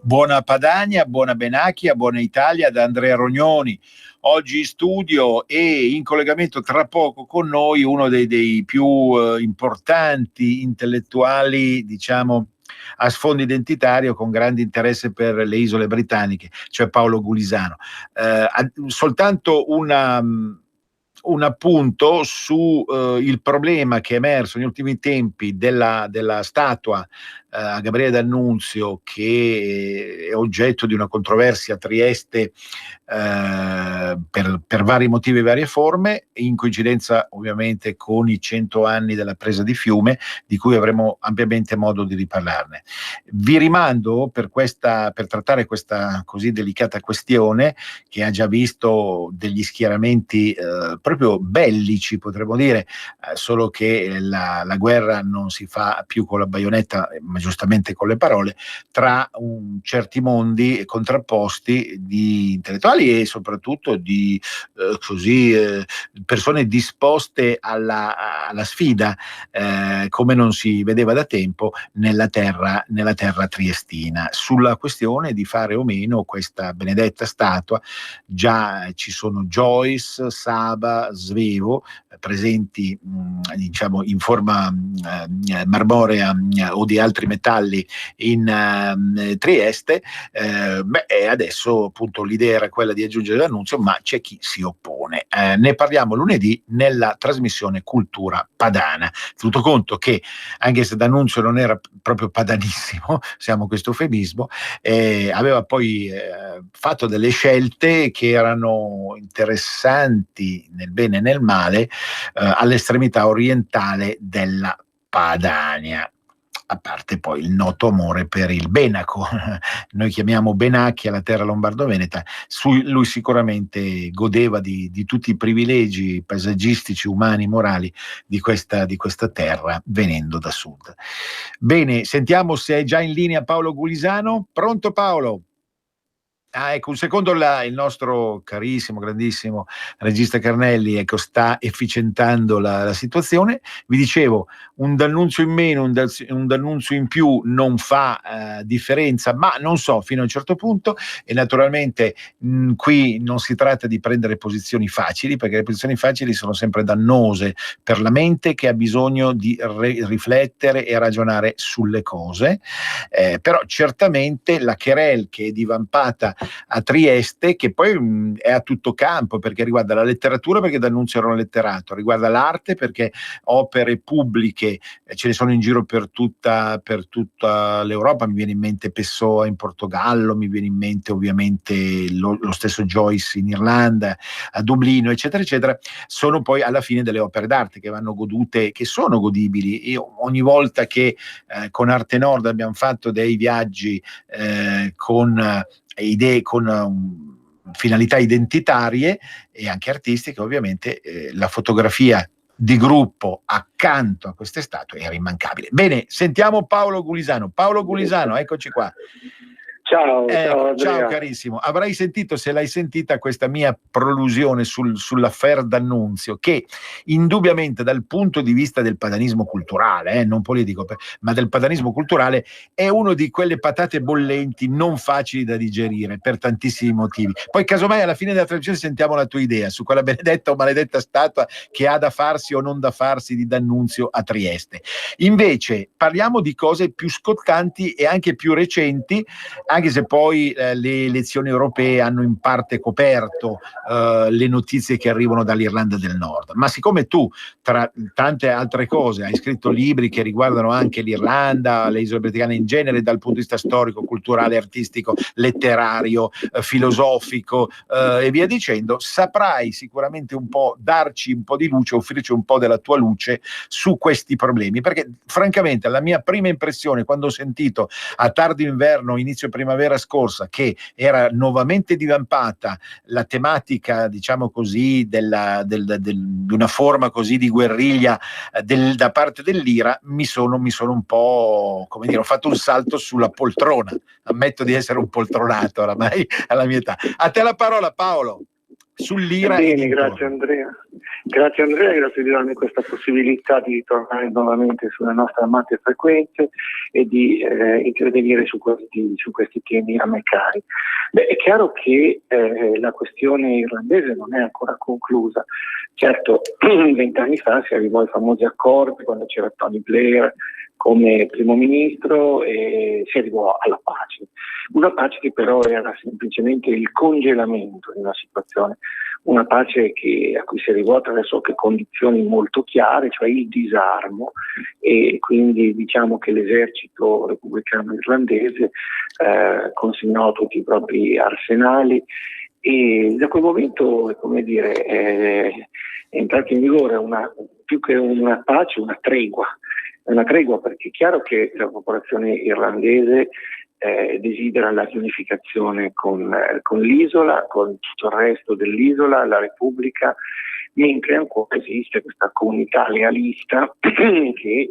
Buona Padania, buona Benacchia, buona Italia da Andrea Rognoni. Oggi in studio e in collegamento tra poco con noi uno dei più importanti intellettuali, diciamo, a sfondo identitario, con grande interesse per le isole britanniche, cioè Paolo Gulisano. Soltanto un appunto su il problema che è emerso negli ultimi tempi della statua a Gabriele D'Annunzio, che è oggetto di una controversia a Trieste per vari motivi e varie forme, in coincidenza ovviamente con i 100 anni della presa di Fiume, di cui avremo ampiamente modo di riparlarne. Vi rimando per trattare questa così delicata questione, che ha già visto degli schieramenti proprio bellici, potremmo dire, solo che la guerra non si fa più con la baionetta, ma giustamente con le parole, tra certi mondi contrapposti di intellettuali e soprattutto di persone disposte alla sfida, come non si vedeva da tempo nella terra triestina, sulla questione di fare o meno questa benedetta statua. Già ci sono Joyce, Saba, Svevo presenti diciamo in forma marmorea o di altri metalli in Trieste, e adesso appunto l'idea era quella di aggiungere l'annunzio, ma c'è chi si oppone. Ne parliamo lunedì nella trasmissione Cultura Padana, tenuto conto che anche se D'Annunzio non era proprio padanissimo, siamo questo eufemismo, aveva poi fatto delle scelte che erano interessanti nel bene e nel male, all'estremità orientale della Padania, a parte poi il noto amore per il Benaco. Noi chiamiamo Benacchia la terra lombardo-veneta, lui sicuramente godeva di tutti i privilegi paesaggistici, umani, morali di questa terra, venendo da sud. Bene, sentiamo se è già in linea Paolo Gulisano. Pronto Paolo? Ecco, un secondo il nostro carissimo, grandissimo regista Carnelli, ecco, sta efficientando la situazione. Vi dicevo, un D'Annunzio in meno, un D'Annunzio in più non fa differenza, ma non so, fino a un certo punto, e naturalmente qui non si tratta di prendere posizioni facili, perché le posizioni facili sono sempre dannose per la mente che ha bisogno di riflettere e ragionare sulle cose, però certamente la querelle che è divampata a Trieste, che poi è a tutto campo, perché riguarda la letteratura, perché D'Annunzio era un letterato, riguarda l'arte perché opere pubbliche ce ne sono in giro per tutta l'Europa. Mi viene in mente Pessoa in Portogallo, mi viene in mente ovviamente lo stesso Joyce in Irlanda, a Dublino, eccetera eccetera. Sono poi alla fine delle opere d'arte che vanno godute, che sono godibili. Io ogni volta che con Arte Nord abbiamo fatto dei viaggi con idee, con finalità identitarie e anche artistiche, ovviamente la fotografia di gruppo accanto a queste statue era immancabile. Bene, sentiamo Paolo Gulisano. Paolo Gulisano, eccoci qua. Ciao carissimo, avrai sentito, se l'hai sentita, questa mia prolusione sull'affaire D'Annunzio, che indubbiamente dal punto di vista del padanismo culturale, non politico, ma del padanismo culturale, è uno di quelle patate bollenti non facili da digerire per tantissimi motivi. Poi casomai alla fine della trasmissione sentiamo la tua idea su quella benedetta o maledetta statua che ha da farsi o non da farsi di D'Annunzio a Trieste. Invece parliamo di cose più scottanti e anche più recenti, anche se poi le elezioni europee hanno in parte coperto le notizie che arrivano dall'Irlanda del Nord. Ma siccome tu, tra tante altre cose, hai scritto libri che riguardano anche l'Irlanda, le isole britanniche in genere, dal punto di vista storico, culturale, artistico, letterario, filosofico e via dicendo, saprai sicuramente un po' darci un po' di luce, offrirci un po' della tua luce su questi problemi, perché francamente la mia prima impressione quando ho sentito a tardo inverno, inizio primavera scorsa, che era nuovamente divampata la tematica, diciamo così, di una forma così di guerriglia da parte dell'IRA, mi sono un po', come dire, ho fatto un salto sulla poltrona. Ammetto di essere un poltronato oramai alla mia età. A te la parola, Paolo. sull'IRA e Bene, grazie Andrea. Grazie Andrea, grazie di darmi questa possibilità di tornare nuovamente sulle nostre amate frequenze e di intervenire su questi temi a me cari. È chiaro che la questione irlandese non è ancora conclusa. Certo, 20 anni fa si arrivò ai famosi accordi quando c'era Tony Blair come primo ministro e si arrivò alla pace. Una pace che però era semplicemente il congelamento di una situazione, una pace a cui si arrivò attraverso condizioni molto chiare, cioè il disarmo, e quindi diciamo che l'esercito repubblicano irlandese consegnò tutti i propri arsenali e da quel momento, come dire, è entrata in vigore più che una pace, una tregua. È una tregua perché è chiaro che la popolazione irlandese desidera la riunificazione con l'isola, con tutto il resto dell'isola, la Repubblica, mentre ancora esiste questa comunità lealista che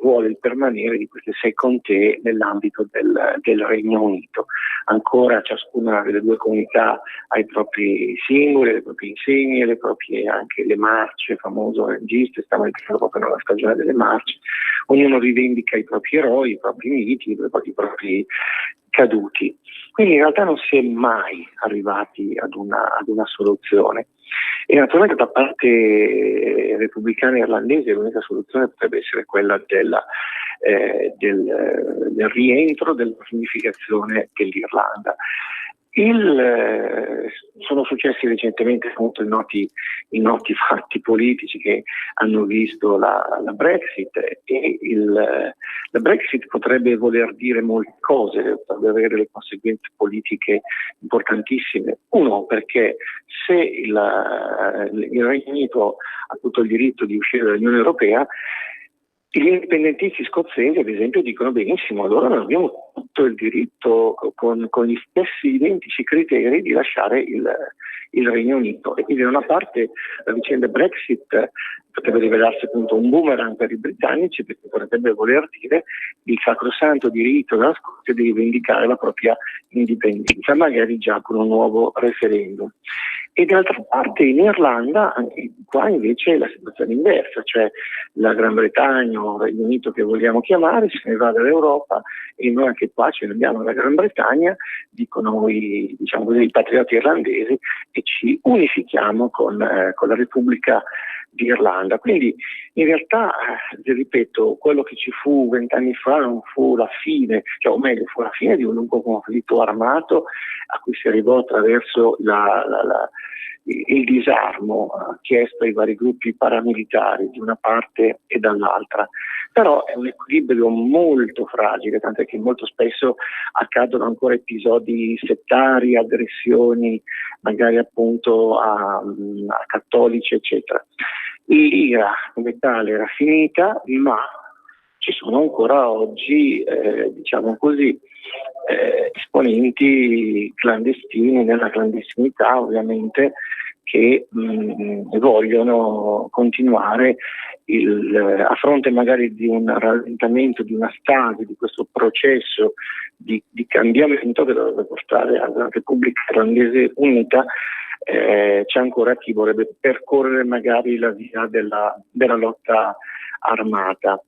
vuole il permanere di queste 6 contee nell'ambito del Regno Unito. Ancora ciascuna delle due comunità ha i propri simboli, le proprie insegne, le proprie anche le marce, famoso regista, stiamo entrando proprio nella stagione delle marce. Ognuno rivendica i propri eroi, i propri miti, i propri caduti. Quindi in realtà non si è mai arrivati ad una soluzione. E naturalmente da parte repubblicana irlandese l'unica soluzione potrebbe essere quella del rientro, della riunificazione dell'Irlanda. Sono successi recentemente appunto i noti fatti politici che hanno visto la Brexit e la Brexit potrebbe voler dire molte cose, potrebbe avere delle conseguenze politiche importantissime. Uno, perché se il Regno Unito ha tutto il diritto di uscire dall'Unione Europea, gli indipendentisti scozzesi, ad esempio, dicono benissimo, allora noi abbiamo tutto il diritto con gli stessi identici criteri di lasciare il Regno Unito. E quindi da una parte la vicenda Brexit potrebbe rivelarsi appunto un boomerang per i britannici, perché potrebbe voler dire il sacrosanto diritto della Scozia di rivendicare la propria indipendenza, magari già con un nuovo referendum. E d'altra parte in Irlanda, anche qua invece è la situazione inversa, cioè la Gran Bretagna o il Regno Unito che vogliamo chiamare se ne va dall'Europa e noi anche qua ce ne andiamo alla Gran Bretagna, dicono i patrioti irlandesi, e ci unifichiamo con la Repubblica di Irlanda. Quindi in realtà, ripeto, quello che ci fu 20 anni fa non fu la fine, cioè, o meglio, fu la fine di un lungo conflitto armato a cui si arrivò attraverso il disarmo chiesto ai vari gruppi paramilitari di una parte e dall'altra. Però è un equilibrio molto fragile, tant'è che molto spesso accadono ancora episodi settari, aggressioni magari appunto a cattolici, eccetera. L'IRA come tale era finita, ma ci sono ancora oggi, diciamo così, esponenti clandestini, nella clandestinità ovviamente, che vogliono continuare a fronte magari di un rallentamento, di una stasi, di questo processo di cambiamento che dovrebbe portare alla Repubblica Irlandese unita. C'è ancora chi vorrebbe percorrere magari la via della lotta armata,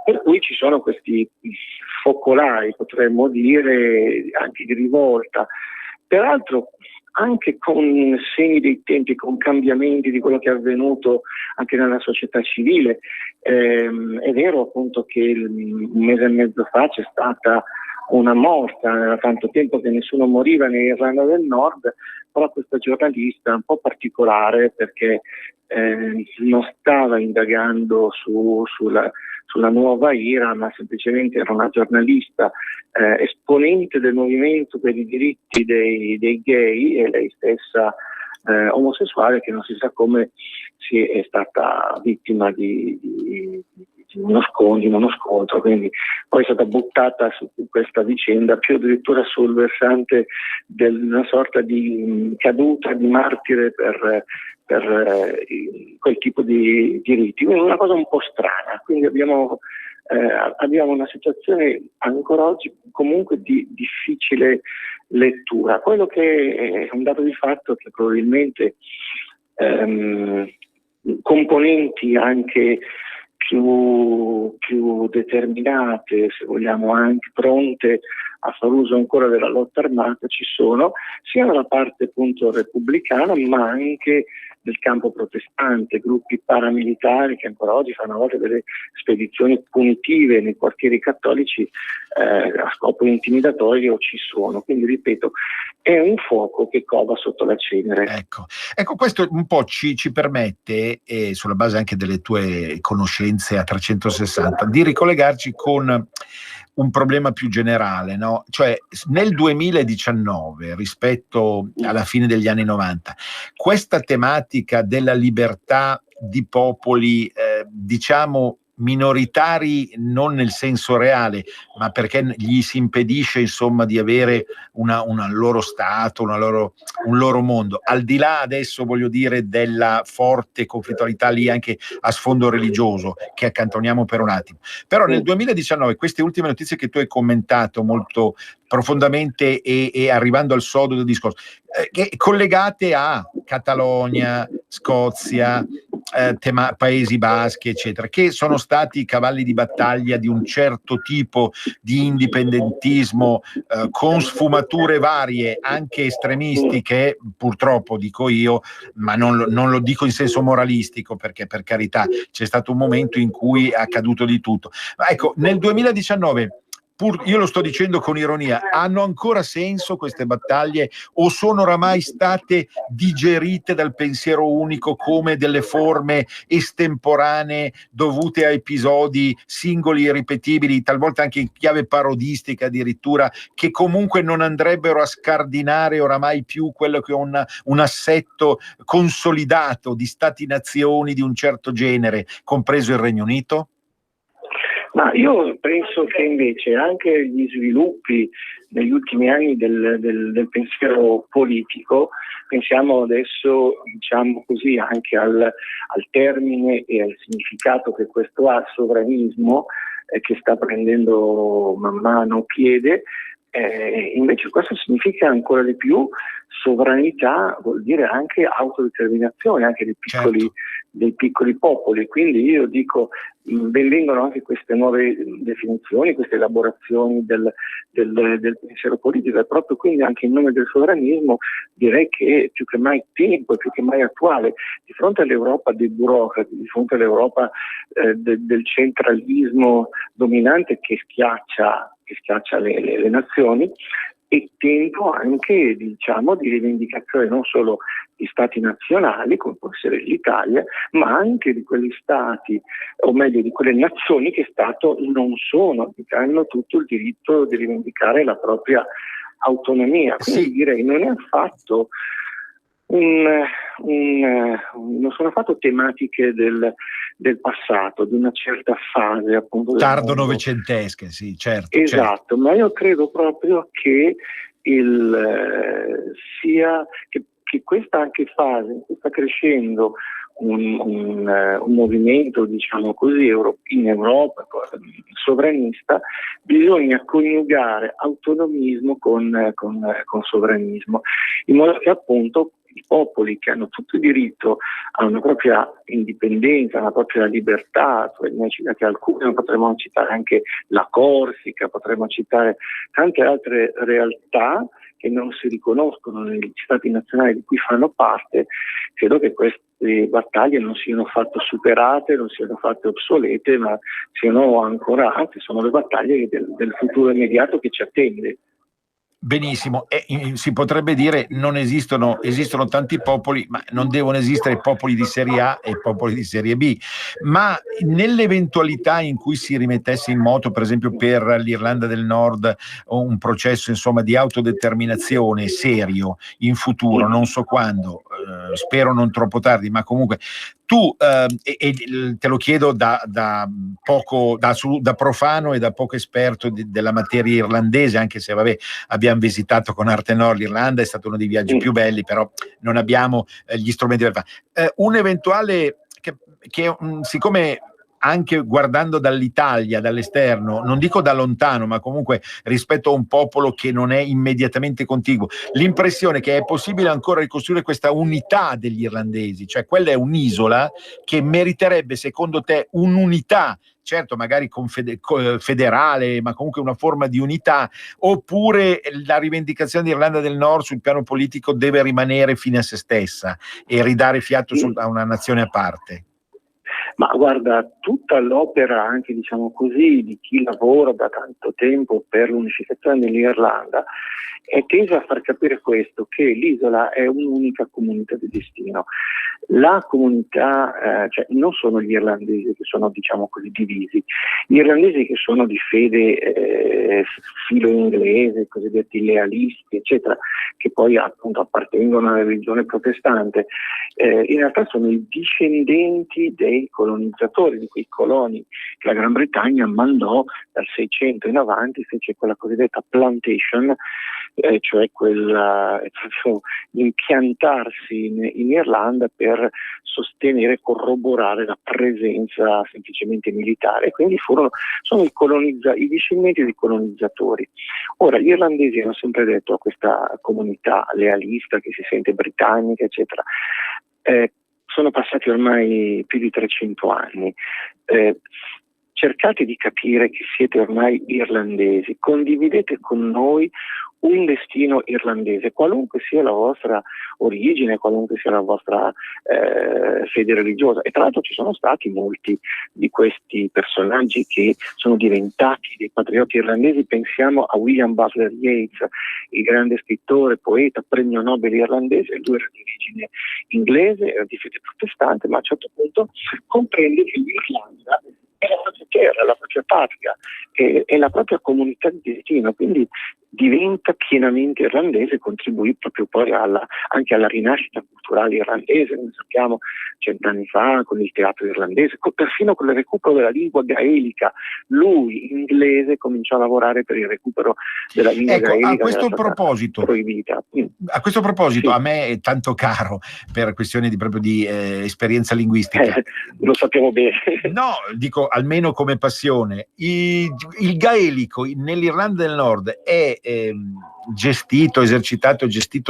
per cui ci sono questi focolai, potremmo dire, anche di rivolta, peraltro anche con segni dei tempi, con cambiamenti di quello che è avvenuto anche nella società civile. È vero appunto che un mese e mezzo fa c'è stata una morta, era tanto tempo che nessuno moriva in Irlanda del Nord, però questa giornalista un po' particolare perché non stava indagando sulla nuova IRA, ma semplicemente era una giornalista esponente del movimento per i diritti dei gay e lei stessa omosessuale, che non si sa come è stata vittima di uno scontro, quindi poi è stata buttata su questa vicenda più addirittura sul versante di una sorta di caduta, di martire per quel tipo di diritti, quindi una cosa un po' strana. Quindi abbiamo abbiamo una situazione ancora oggi comunque di difficile lettura. Quello che è un dato di fatto è che probabilmente componenti anche più determinate, se vogliamo anche pronte a far uso ancora della lotta armata, ci sono, sia nella parte appunto repubblicana, ma anche nel campo protestante, gruppi paramilitari che ancora oggi fanno a volte delle spedizioni punitive nei quartieri cattolici a scopo intimidatorio ci sono. Quindi ripeto, è un fuoco che cova sotto la cenere. Ecco, questo un po' ci permette, sulla base anche delle tue conoscenze a 360, di ricollegarci con un problema più generale, no? Cioè nel 2019 rispetto alla fine degli anni 90, questa tematica della libertà di popoli, diciamo minoritari non nel senso reale, ma perché gli si impedisce insomma di avere un loro stato, un loro mondo, al di là adesso voglio dire della forte conflittualità lì anche a sfondo religioso che accantoniamo per un attimo. Però nel 2019 queste ultime notizie che tu hai commentato molto profondamente e arrivando al sodo del discorso, collegate a Catalogna, Scozia, Paesi Baschi, eccetera, che sono stati cavalli di battaglia di un certo tipo di indipendentismo con sfumature varie, anche estremistiche, purtroppo dico io, ma non lo dico in senso moralistico, perché per carità c'è stato un momento in cui è accaduto di tutto. Ma ecco, nel 2019 io lo sto dicendo con ironia, hanno ancora senso queste battaglie o sono oramai state digerite dal pensiero unico come delle forme estemporanee dovute a episodi singoli e ripetibili, talvolta anche in chiave parodistica addirittura, che comunque non andrebbero a scardinare oramai più quello che è un assetto consolidato di stati-nazioni di un certo genere, compreso il Regno Unito? Ma io penso che invece anche gli sviluppi negli ultimi anni del pensiero politico, pensiamo adesso, diciamo così, anche al termine e al significato che questo ha, sovranismo, che sta prendendo man mano piede, invece questo significa ancora di più sovranità, vuol dire anche autodeterminazione, anche dei piccoli popoli. Quindi io dico, benvengono anche queste nuove definizioni, queste elaborazioni del pensiero politico, e proprio quindi anche in nome del sovranismo direi che è più che mai tempo, è più che mai attuale, di fronte all'Europa dei burocrati, di fronte all'Europa del centralismo dominante che schiaccia le nazioni, e tempo anche, diciamo, di rivendicazione non solo di stati nazionali, come può essere l'Italia, ma anche di quegli stati, o meglio di quelle nazioni che Stato non sono, che hanno tutto il diritto di rivendicare la propria autonomia. Quindi direi non è affatto non sono affatto tematiche del passato, di una certa fase appunto tardo novecentesche, sì, certo. Esatto, certo. Ma io credo proprio che che questa anche fase in cui sta crescendo un movimento, diciamo così, in Europa sovranista, bisogna coniugare autonomismo con sovranismo, in modo che appunto i popoli che hanno tutto il diritto a una propria indipendenza, a una propria libertà, cioè ne hai citate alcune, potremmo citare anche la Corsica, potremmo citare tante altre realtà che non si riconoscono negli stati nazionali di cui fanno parte. Credo che queste battaglie non siano affatto superate, non siano fatte obsolete, ma siano ancora, anzi sono le battaglie del futuro immediato che ci attende. Benissimo, si potrebbe dire esistono tanti popoli, ma non devono esistere popoli di serie A e popoli di serie B. Ma nell'eventualità in cui si rimettesse in moto, per esempio per l'Irlanda del Nord, un processo insomma di autodeterminazione serio in futuro, non so quando, spero non troppo tardi, ma comunque tu, te lo chiedo da profano e da poco esperto della materia irlandese, anche se vabbè abbiamo visitato con Arte Nord l'Irlanda, è stato uno dei viaggi più belli, però non abbiamo gli strumenti per fare. Un eventuale, siccome anche guardando dall'Italia, dall'esterno, non dico da lontano, ma comunque rispetto a un popolo che non è immediatamente contiguo, l'impressione che è possibile ancora ricostruire questa unità degli irlandesi, cioè quella è un'isola che meriterebbe secondo te un'unità, certo magari federale, ma comunque una forma di unità, oppure la rivendicazione di Irlanda del Nord sul piano politico deve rimanere fine a se stessa e ridare fiato a una nazione a parte? Ma guarda, tutta l'opera, anche diciamo così, di chi lavora da tanto tempo per l'unificazione dell'Irlanda è tesa a far capire questo, che l'isola è un'unica comunità di destino. La comunità, cioè non sono gli irlandesi che sono, diciamo così, divisi, gli irlandesi che sono di fede filo inglese, i cosiddetti lealisti, eccetera, che poi appunto appartengono alla religione protestante, in realtà sono i discendenti dei colonizzatori, di quei coloni che la Gran Bretagna mandò dal 600 in avanti, fece quella cosiddetta plantation, cioè quella proprio impiantarsi in Irlanda per sostenere e corroborare la presenza semplicemente militare. Quindi sono i discendenti dei colonizzatori. Ora, gli irlandesi hanno sempre detto a questa comunità lealista che si sente britannica, eccetera, sono passati ormai più di 300 anni. Cercate di capire che siete ormai irlandesi, condividete con noi un destino irlandese, qualunque sia la vostra origine, qualunque sia la vostra fede religiosa. E tra l'altro ci sono stati molti di questi personaggi che sono diventati dei patrioti irlandesi. Pensiamo a William Butler Yeats, il grande scrittore, poeta, premio Nobel irlandese. Lui era di origine inglese, era di fede protestante, ma a un certo punto comprende che l'Irlanda è la propria terra, la propria patria, è la propria comunità di destino, quindi diventa pienamente irlandese e contribuì proprio poi anche alla rinascita culturale irlandese, come sappiamo 100 anni fa, con il teatro irlandese, perfino con il recupero della lingua gaelica. Lui, inglese, cominciò a lavorare per il recupero della lingua gaelica. A questo proposito, proibita. Sì. A me è tanto caro per questioni proprio di esperienza linguistica. Lo sappiamo bene. No, dico almeno come passione. Il gaelico nell'Irlanda del Nord è gestito,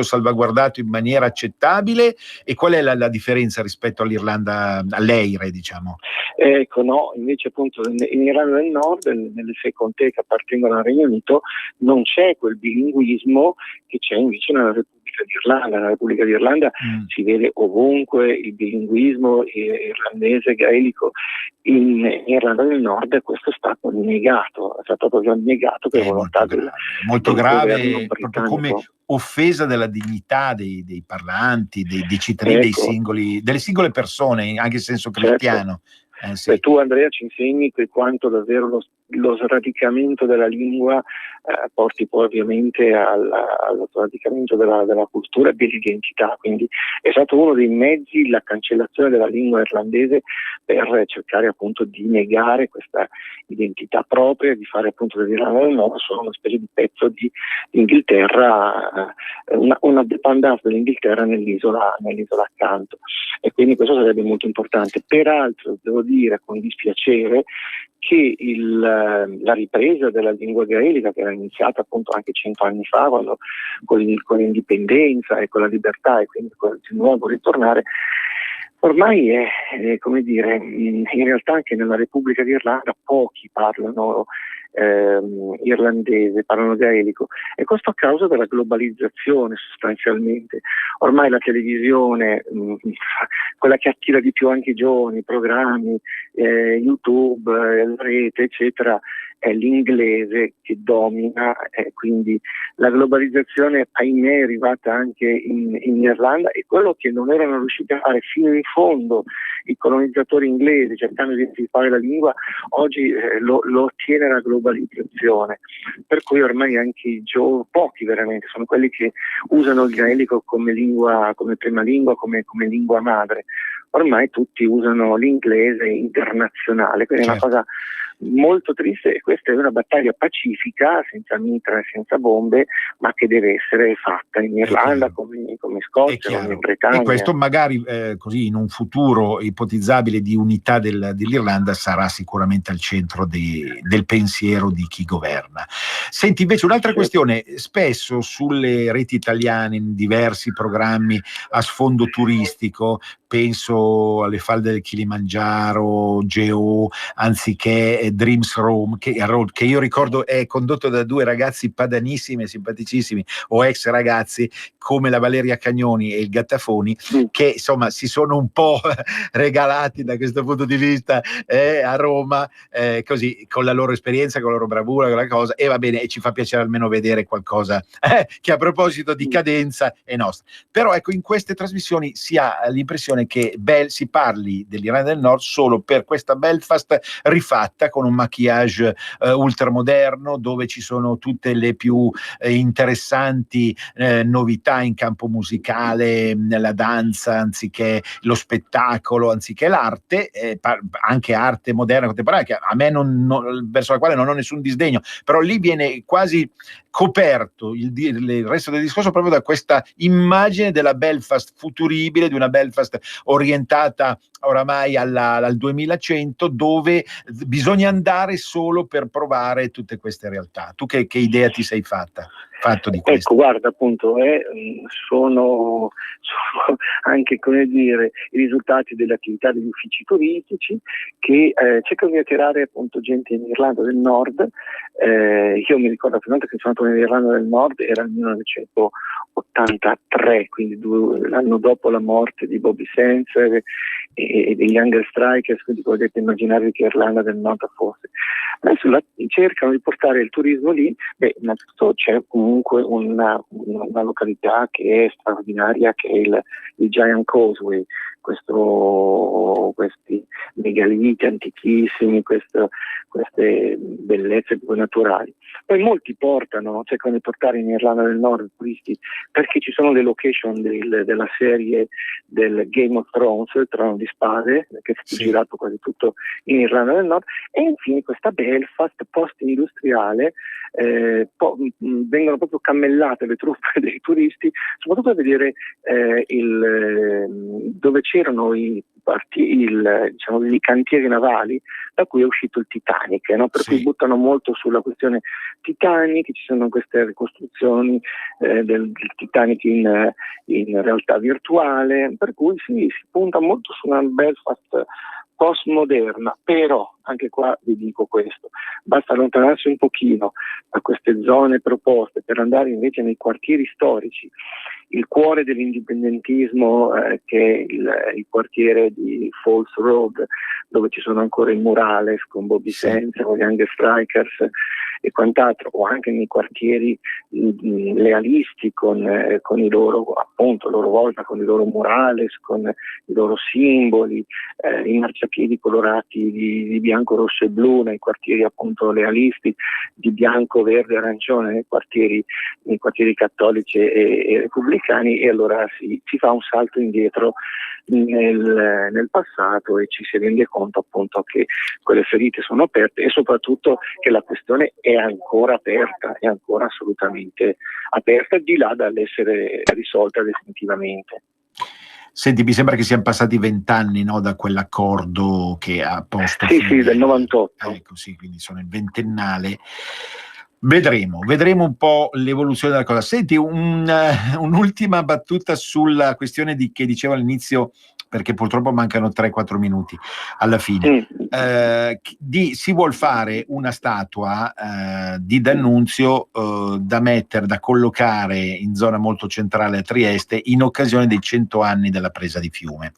salvaguardato in maniera accettabile, e qual è la differenza rispetto all'Irlanda, all'Eire, diciamo? Ecco, no, invece appunto in Irlanda del Nord, nelle 6 contee che appartengono al Regno Unito, non c'è quel bilinguismo che c'è invece nella Repubblica d'Irlanda. Nella Repubblica d'Irlanda si vede ovunque il bilinguismo irlandese, gaelico. In Irlanda del Nord questo è stato negato, è stato proprio negato per volontà molto grave, proprio come offesa della dignità dei parlanti, dei cittadini, ecco, delle singole persone, anche in senso cristiano. Certo. Sì. Tu, Andrea, ci insegni che quanto davvero lo sradicamento della lingua porti poi ovviamente allo sradicamento della cultura e dell'identità, quindi è stato uno dei mezzi, la cancellazione della lingua irlandese, per cercare appunto di negare questa identità propria, di fare appunto dell'Irlanda del Nord solo una specie di pezzo di Inghilterra, una dépendance dell'Inghilterra nell'isola accanto, e quindi questo sarebbe molto importante. Peraltro devo dire con dispiacere che la ripresa della lingua gaelica, che era iniziata appunto anche 100 anni fa, quando con l'indipendenza e con la libertà, e quindi di nuovo ritornare, ormai è come dire, in realtà anche nella Repubblica d'Irlanda pochi parlano irlandese, parlano gaelico, e questo a causa della globalizzazione sostanzialmente. Ormai la televisione, quella che attira di più anche i giovani, i programmi, YouTube, la rete, eccetera, è l'inglese che domina, quindi la globalizzazione, ahimè, è arrivata anche in Irlanda, e quello che non erano riusciti a fare fino in fondo i colonizzatori inglesi, cercando di sviluppare la lingua, oggi lo ottiene la globalizzazione, per cui ormai anche pochi veramente sono quelli che usano il gaelico come lingua, come prima lingua, come lingua madre. Ormai tutti usano l'inglese internazionale, quindi è una cosa molto triste, e questa è una battaglia pacifica, senza mitra e senza bombe, ma che deve essere fatta in Irlanda come in Scozia, come in Bretagna. E questo magari così in un futuro ipotizzabile di unità dell'Irlanda sarà sicuramente al centro del pensiero di chi governa. Senti, invece un'altra questione: spesso sulle reti italiane, in diversi programmi a sfondo turistico, penso alle falde del Kilimangiaro, Geo, anziché Dreams Road, che io ricordo è condotto da due ragazzi padanissimi e simpaticissimi, o ex ragazzi, come la Valeria Cagnoni e il Gattafoni, che insomma si sono un po' regalati da questo punto di vista a Roma, così, con la loro esperienza, con la loro bravura, con la cosa, e va bene, e ci fa piacere almeno vedere qualcosa che a proposito di cadenza è nostra. Però ecco, in queste trasmissioni si ha l'impressione che si parli dell'Irlanda del Nord solo per questa Belfast rifatta con un maquillage ultramoderno, dove ci sono tutte le più interessanti novità in campo musicale, nella danza, anziché lo spettacolo, anziché l'arte, anche arte moderna contemporanea, che a me verso la quale non ho nessun disdegno, però lì viene quasi coperto il resto del discorso proprio da questa immagine della Belfast futuribile, di una Belfast orientata oramai al 2100, dove bisogna andare solo per provare tutte queste realtà. Tu che idea ti sei fatto di questo? Ecco, guarda, appunto, sono anche, come dire, i risultati dell'attività degli uffici turistici che cercano di attirare appunto gente in Irlanda del Nord. Io mi ricordo che sono andato in Irlanda del Nord, era il 1983, quindi l'anno dopo la morte di Bobby Sands e degli Hunger Strikers, quindi potete immaginarvi che Irlanda del Nord fosse. Adesso cercano di portare il turismo lì. Innanzitutto c'è comunque una località che è straordinaria, che è il Giant Causeway, questi megaliti antichissimi, queste bellezze naturali. Poi molti cercano di portare in Irlanda del Nord turisti perché ci sono le location della serie del Game of Thrones, il Trono di Spade, che è stato girato quasi tutto in Irlanda del Nord, e infine questa Belfast post-industriale. Vengono proprio cammellate le truppe dei turisti, soprattutto a vedere dove c'erano i cantieri navali da cui è uscito il Titanic, no? Per cui buttano molto sulla questione Titanic, ci sono queste ricostruzioni del Titanic in realtà virtuale, per cui si punta molto su una Belfast postmoderna. Però anche qua vi dico questo: basta allontanarsi un pochino da queste zone proposte per andare invece nei quartieri storici, il cuore dell'indipendentismo, che è il quartiere di Falls Road, dove ci sono ancora i murales con Bobby Sands, con gli Hunger Strikers e quant'altro, o anche nei quartieri lealisti con i loro, appunto, a loro volta, con i loro murales, con i loro simboli, i marciapiedi colorati di bianco, rosso e blu nei quartieri appunto lealisti, di bianco, verde e arancione nei quartieri cattolici e repubblicani. E allora si fa un salto indietro nel passato e ci si rende conto appunto che quelle ferite sono aperte, e soprattutto che la questione è ancora aperta, è ancora assolutamente aperta, di là dall'essere risolta definitivamente. Senti, mi sembra che siano passati 20 anni, no, da quell'accordo che ha posto sì, del 98. Ecco, sì, quindi sono il ventennale. Vedremo un po' l'evoluzione della cosa. Senti, un'ultima battuta sulla questione che dicevo all'inizio, perché purtroppo mancano 3-4 minuti alla fine. Si vuol fare una statua di D'Annunzio da collocare in zona molto centrale a Trieste in occasione dei 100 anni della presa di Fiume.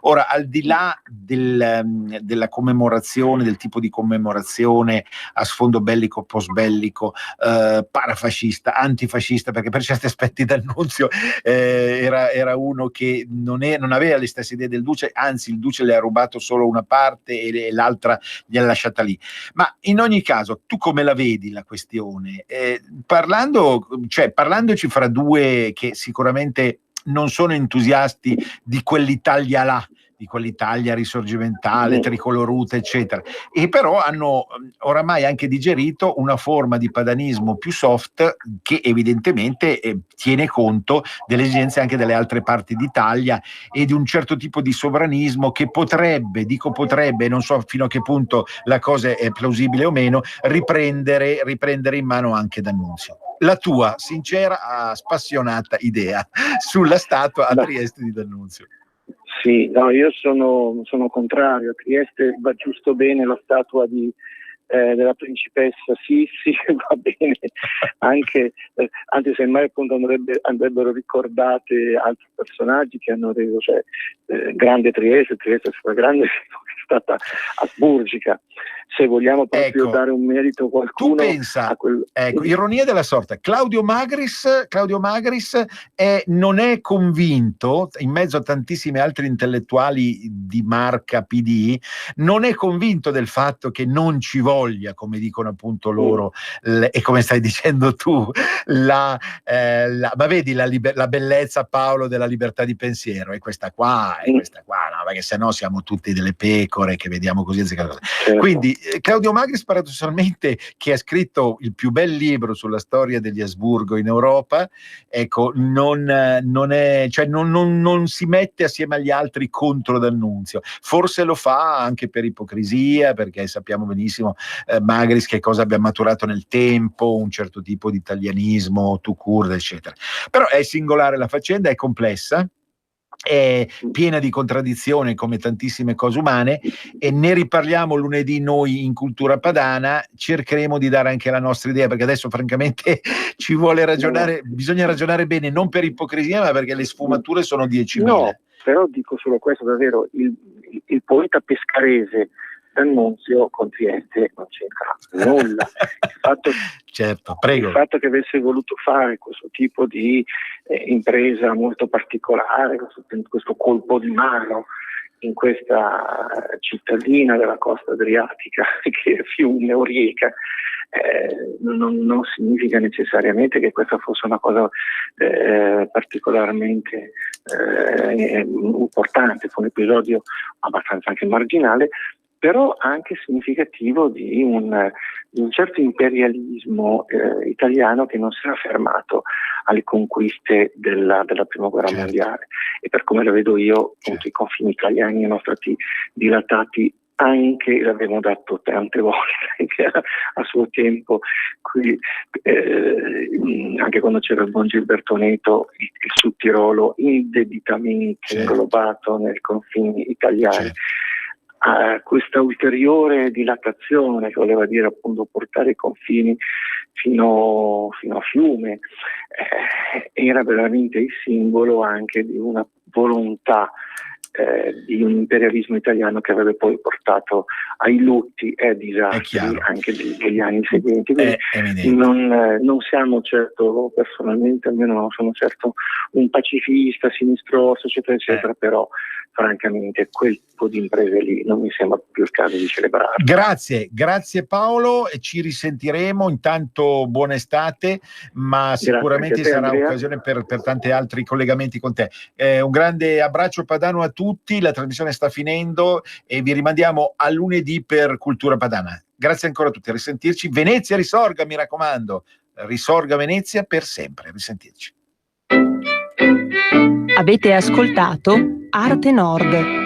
Ora, al di là della commemorazione, del tipo di commemorazione a sfondo bellico, post-bellico, parafascista, antifascista, perché per certi aspetti D'Annunzio era uno che non aveva le stesse idee del Duce, anzi il Duce le ha rubato solo una parte e l'altra gliel'ha lasciata lì. Ma in ogni caso, tu come la vedi la questione? Parlandoci fra due che sicuramente non sono entusiasti di quell'Italia là di quell'Italia risorgimentale, tricoloruta, eccetera, e però hanno oramai anche digerito una forma di padanismo più soft che evidentemente tiene conto delle esigenze anche delle altre parti d'Italia e di un certo tipo di sovranismo che potrebbe, dico potrebbe, non so fino a che punto la cosa è plausibile o meno, riprendere in mano anche D'Annunzio. La tua sincera, spassionata idea sulla statua a Trieste di D'Annunzio. Sì, no, io sono contrario. A Trieste va giusto bene la statua della principessa Sissi, va bene anche, anche se mai appunto andrebbero ricordate altri personaggi che hanno reso, cioè, grande Trieste è stata grande, è stata asburgica. Se vogliamo proprio dare un merito a qualcuno, tu pensa, ironia della sorte, Claudio Magris non è convinto, in mezzo a tantissimi altri intellettuali di marca PD, non è convinto del fatto che non ci voglia, come dicono appunto loro, e come stai dicendo tu, ma vedi la bellezza, Paolo, della libertà di pensiero, è questa qua, no? Perché sennò siamo tutti delle pecore che vediamo così. Certo. Quindi Claudio Magris, paradossalmente, che ha scritto il più bel libro sulla storia degli Asburgo in Europa, ecco, non si mette assieme agli altri contro D'Annunzio. Forse lo fa anche per ipocrisia, perché sappiamo benissimo Magris che cosa abbia maturato nel tempo, un certo tipo di italianismo, tout court, eccetera. Però è singolare la faccenda, è complessa, è piena di contraddizioni come tantissime cose umane, e ne riparliamo lunedì noi in Cultura Padana. Cercheremo di dare anche la nostra idea, perché adesso francamente ci vuole ragionare, bisogna ragionare bene, non per ipocrisia ma perché le sfumature sono 10.000. No, però dico solo questo, davvero, il poeta pescarese D'Annunzio con Trieste non c'entra nulla. Il fatto che avesse voluto fare questo tipo di impresa molto particolare, questo colpo di mano in questa cittadina della costa adriatica che è Fiume o Rieca, non significa necessariamente che questa fosse una cosa particolarmente importante. Fu un episodio abbastanza anche marginale, però anche significativo di un certo imperialismo italiano che non si era fermato alle conquiste della prima guerra mondiale, e per come la vedo io, appunto, i confini italiani erano stati dilatati anche, l'abbiamo detto tante volte a suo tempo qui, anche quando c'era il buon Gilberto Neto, il Sud Tirolo indebitamente inglobato nei confini italiani. Questa ulteriore dilatazione, che voleva dire appunto portare i confini fino a Fiume, era veramente il simbolo anche di una volontà di un imperialismo italiano che avrebbe poi portato ai lutti e ai disastri anche degli anni seguenti. Non siamo certo, personalmente almeno non sono certo un pacifista, sinistroso, eccetera, eccetera, però francamente quel tipo di imprese lì non mi sembra più il caso di celebrare. Grazie Paolo, e ci risentiremo. Intanto buona estate, ma sicuramente sarà occasione per tanti altri collegamenti con te. Un grande abbraccio padano a tutti, la trasmissione sta finendo e vi rimandiamo a lunedì per Cultura Padana. Grazie ancora a tutti, a risentirci. Venezia risorga, mi raccomando, risorga Venezia per sempre, a risentirci. Avete ascoltato Arte Nord.